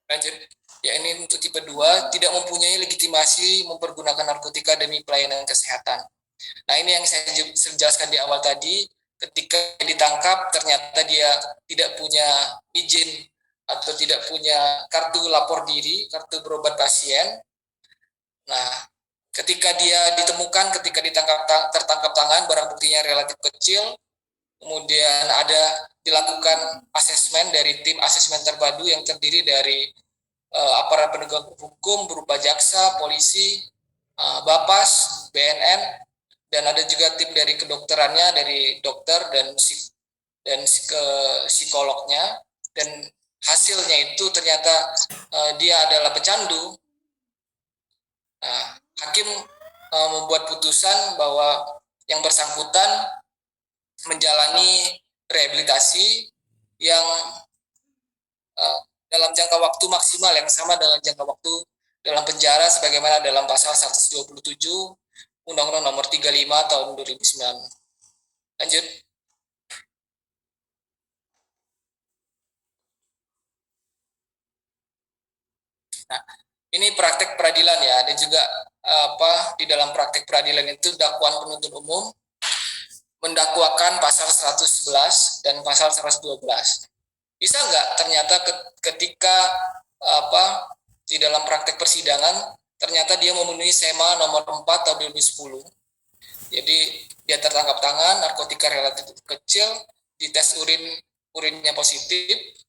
Lanjut. Ya, ini untuk tipe 2, tidak mempunyai legitimasi mempergunakan narkotika demi pelayanan kesehatan. Nah, ini yang saya jelaskan di awal tadi, ketika ditangkap ternyata dia tidak punya izin atau tidak punya kartu lapor diri, kartu berobat pasien. Nah, ketika dia ditemukan, ketika tertangkap tangan, barang buktinya relatif kecil, kemudian dilakukan asesmen dari tim asesmen terpadu yang terdiri dari aparat penegak hukum berupa jaksa, polisi, Bapas, BNN, dan ada juga tim dari kedokterannya, dari dokter dan psikolognya, dan hasilnya itu ternyata dia adalah pecandu. Nah, hakim membuat putusan bahwa yang bersangkutan menjalani rehabilitasi yang dalam jangka waktu maksimal yang sama dengan jangka waktu dalam penjara sebagaimana dalam pasal 127 Undang-Undang Nomor 35 Tahun 2009. Lanjut. Nah, ini praktek peradilan ya, dan juga di dalam praktek peradilan itu dakwaan penuntut umum mendakwakan pasal 111 dan pasal 112. Bisa nggak ternyata ketika di dalam praktek persidangan ternyata dia memenuhi SEMA nomor 4 tahun 2010. Jadi dia tertangkap tangan, narkotika relatif kecil, dites urinnya positif,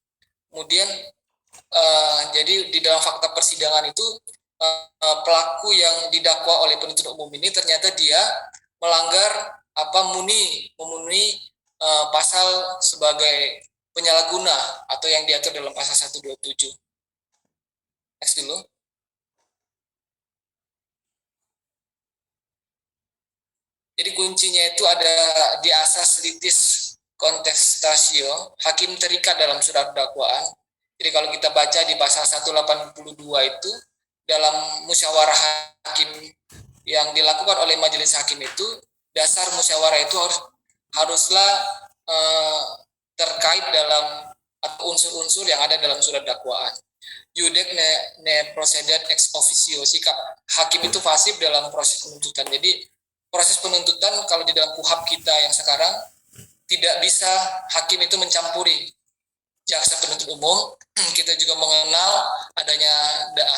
kemudian jadi di dalam fakta persidangan itu pelaku yang didakwa oleh penuntut umum ini ternyata dia melanggar memenuhi pasal sebagai penyalahguna atau yang diatur dalam pasal 127. Next dulu. Jadi kuncinya itu ada di asas litis contestantio, hakim terikat dalam surat dakwaan. Jadi kalau kita baca di pasal 182 itu, dalam musyawarah hakim yang dilakukan oleh majelis hakim itu, dasar musyawarah itu haruslah terkait dalam atau unsur-unsur yang ada dalam surat dakwaan. Judek ne procedet ex officio, sikap hakim itu pasif dalam proses penuntutan. Jadi proses penuntutan kalau di dalam KUHAP kita yang sekarang tidak bisa hakim itu mencampuri jaksa penuntut umum. Kita juga mengenal adanya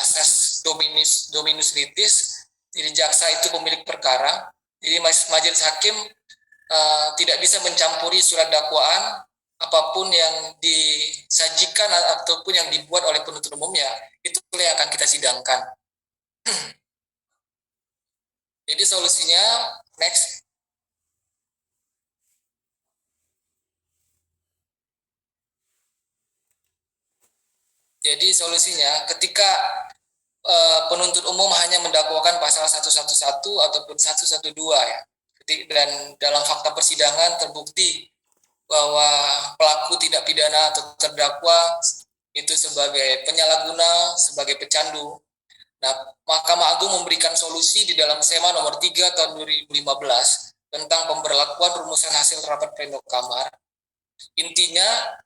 asas dominus litis. Jadi jaksa itu pemilik perkara. Jadi majelis hakim tidak bisa mencampuri surat dakwaan apapun yang disajikan ataupun yang dibuat oleh penuntut umum ya, itu yang akan kita sidangkan. Jadi solusinya next. Jadi solusinya ketika penuntut umum hanya mendakwakan pasal 111 ataupun 112 ya. Dan dalam fakta persidangan terbukti bahwa pelaku tidak pidana atau terdakwa itu sebagai penyalahguna, sebagai pecandu. Nah, Mahkamah Agung memberikan solusi di dalam SEMA nomor 3 tahun 2015 tentang pemberlakuan rumusan hasil rapat pleno kamar. Intinya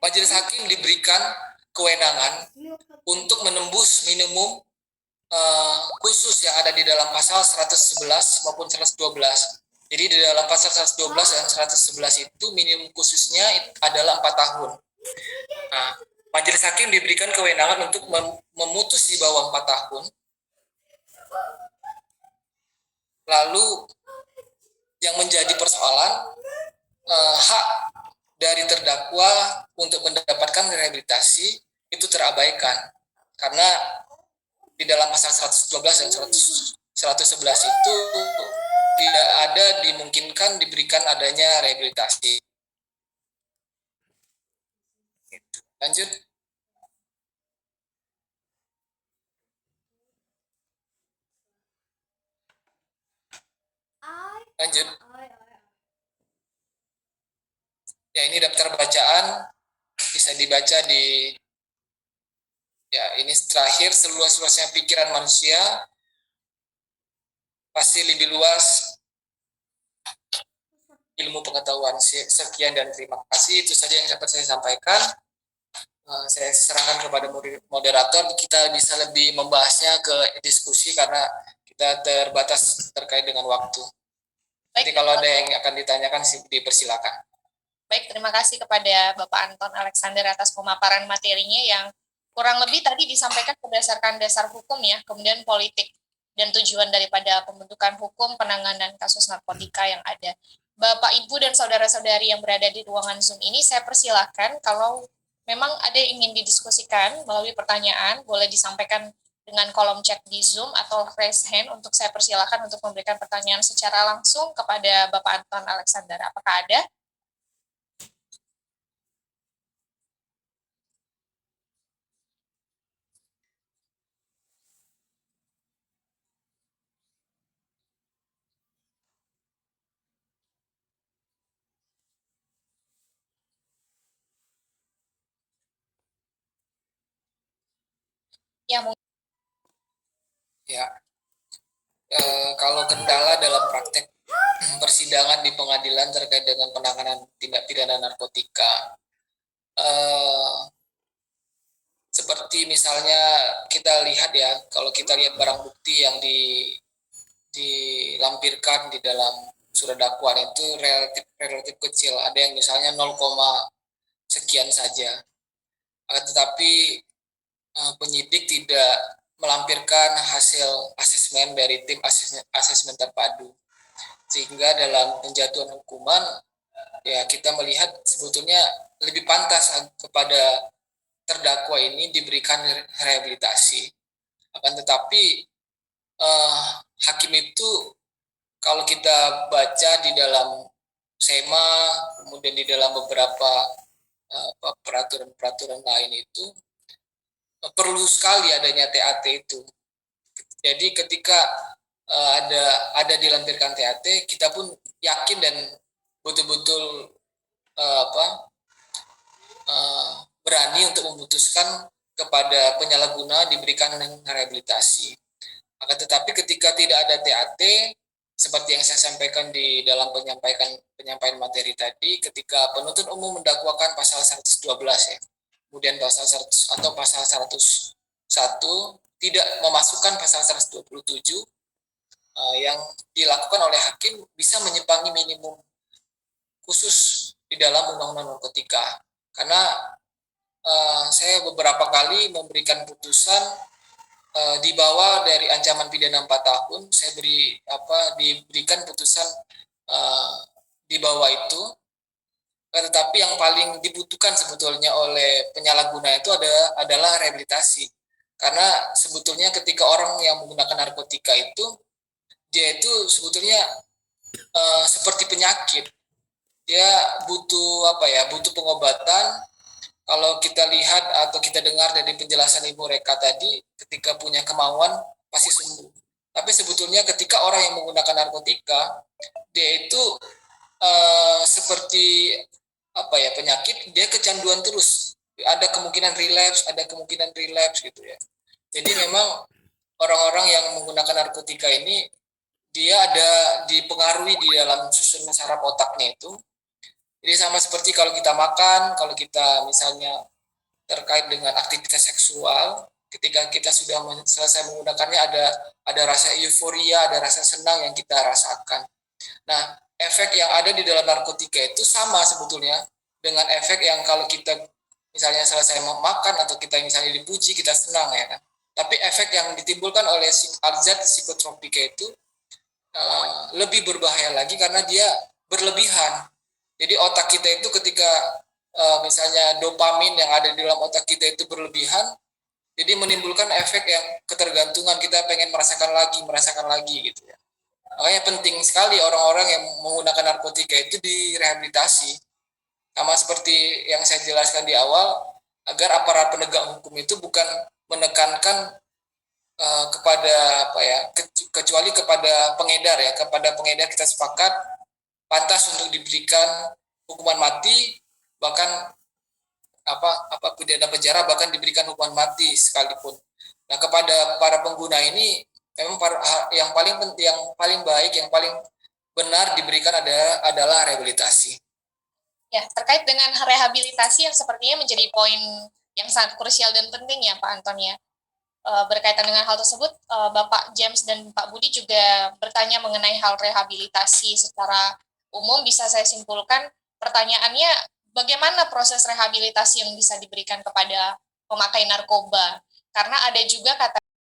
majelis hakim diberikan kewenangan untuk menembus minimum khusus yang ada di dalam pasal 111 maupun 112. Jadi di dalam pasal 112 dan 111 itu minimum khususnya adalah 4 tahun. Nah, majelis hakim diberikan kewenangan untuk memutus di bawah 4 tahun. Lalu yang menjadi persoalan hak dari terdakwa untuk mendapatkan rehabilitasi itu terabaikan. Karena di dalam pasal 112 dan 111 itu tidak ada dimungkinkan diberikan adanya rehabilitasi. Lanjut. Lanjut. Ya, ini daftar bacaan bisa dibaca di ini terakhir. Seluas-luasnya pikiran manusia pasti lebih luas ilmu pengetahuan. Sekian dan terima kasih. Itu saja yang dapat saya sampaikan. Saya serahkan kepada moderator. Kita bisa lebih membahasnya ke diskusi karena kita terbatas terkait dengan waktu. Jadi kalau ada yang akan ditanyakan dipersilakan. Baik, terima kasih kepada Bapak Anton Alexander atas pemaparan materinya yang kurang lebih tadi disampaikan berdasarkan dasar hukum ya, kemudian politik dan tujuan daripada pembentukan hukum penanganan kasus narkotika yang ada. Bapak, Ibu, dan saudara-saudari yang berada di ruangan Zoom ini, saya persilakan kalau memang ada yang ingin didiskusikan melalui pertanyaan, boleh disampaikan dengan kolom chat di Zoom atau raise hand untuk saya persilakan untuk memberikan pertanyaan secara langsung kepada Bapak Anton Alexander. Apakah ada? Ya, mungkin Ya, kalau kendala dalam praktek persidangan di pengadilan terkait dengan penanganan tindak pidana narkotika, seperti misalnya kita lihat ya, kalau kita lihat barang bukti yang dilampirkan di dalam surat dakwaan itu relatif kecil. Ada yang misalnya 0, sekian saja. Tetapi penyidik tidak melampirkan hasil asesmen dari tim asesmen terpadu. Sehingga dalam penjatuhan hukuman ya kita melihat sebetulnya lebih pantas kepada terdakwa ini diberikan rehabilitasi. Akan tetapi hakim itu kalau kita baca di dalam SEMA, kemudian di dalam beberapa peraturan-peraturan lain itu perlu sekali adanya TAT itu. Jadi ketika ada dilampirkan TAT, kita pun yakin dan betul-betul berani untuk memutuskan kepada penyalahguna diberikan rehabilitasi. Akan tetapi ketika tidak ada TAT, seperti yang saya sampaikan di dalam penyampaian materi tadi, ketika penuntut umum mendakwakan pasal 112 ya, kemudian pasal 100 atau pasal 101 tidak memasukkan pasal 127 yang dilakukan oleh hakim bisa menyimpangi minimum khusus di dalam undang-undang narkotika. Karena saya beberapa kali memberikan putusan di bawah dari ancaman pidana 4 tahun, saya diberikan putusan di bawah itu. Tetapi yang paling dibutuhkan sebetulnya oleh penyalahguna itu adalah rehabilitasi. Karena sebetulnya ketika orang yang menggunakan narkotika itu, dia itu sebetulnya seperti penyakit. Dia butuh butuh pengobatan. Kalau kita lihat atau kita dengar dari penjelasan Ibu Reka tadi, ketika punya kemauan pasti sembuh. Tapi sebetulnya ketika orang yang menggunakan narkotika, dia itu seperti penyakit, dia kecanduan terus. Ada kemungkinan relapse gitu ya. Jadi memang orang-orang yang menggunakan narkotika ini dia ada dipengaruhi di dalam susunan saraf otaknya itu. Jadi sama seperti kalau kita makan, kalau kita misalnya terkait dengan aktivitas seksual, ketika kita sudah selesai menggunakannya ada rasa euforia, ada rasa senang yang kita rasakan. Nah, efek yang ada di dalam narkotika itu sama sebetulnya dengan efek yang kalau kita misalnya selesai makan atau kita misalnya dipuji, kita senang ya kan. Tapi efek yang ditimbulkan oleh zat psikotropika itu lebih berbahaya lagi karena dia berlebihan. Jadi otak kita itu ketika misalnya dopamin yang ada di dalam otak kita itu berlebihan, jadi menimbulkan efek yang ketergantungan, kita pengen merasakan lagi gitu ya. Makanya penting sekali orang-orang yang menggunakan narkotika itu direhabilitasi. Sama seperti yang saya jelaskan di awal, agar aparat penegak hukum itu bukan menekankan kepada kecuali kepada pengedar ya, kepada pengedar kita sepakat pantas untuk diberikan hukuman mati, bahkan pidana penjara, bahkan diberikan hukuman mati sekalipun. Nah, kepada para pengguna ini memang yang paling baik, yang paling benar diberikan adalah rehabilitasi. ya, terkait dengan rehabilitasi yang sepertinya menjadi poin yang sangat krusial dan penting ya Pak Anton ya. Berkaitan dengan hal tersebut, Bapak James dan Pak Budi juga bertanya mengenai hal rehabilitasi secara umum. Bisa saya simpulkan pertanyaannya, bagaimana proses rehabilitasi yang bisa diberikan kepada pemakai narkoba? Karena ada juga kata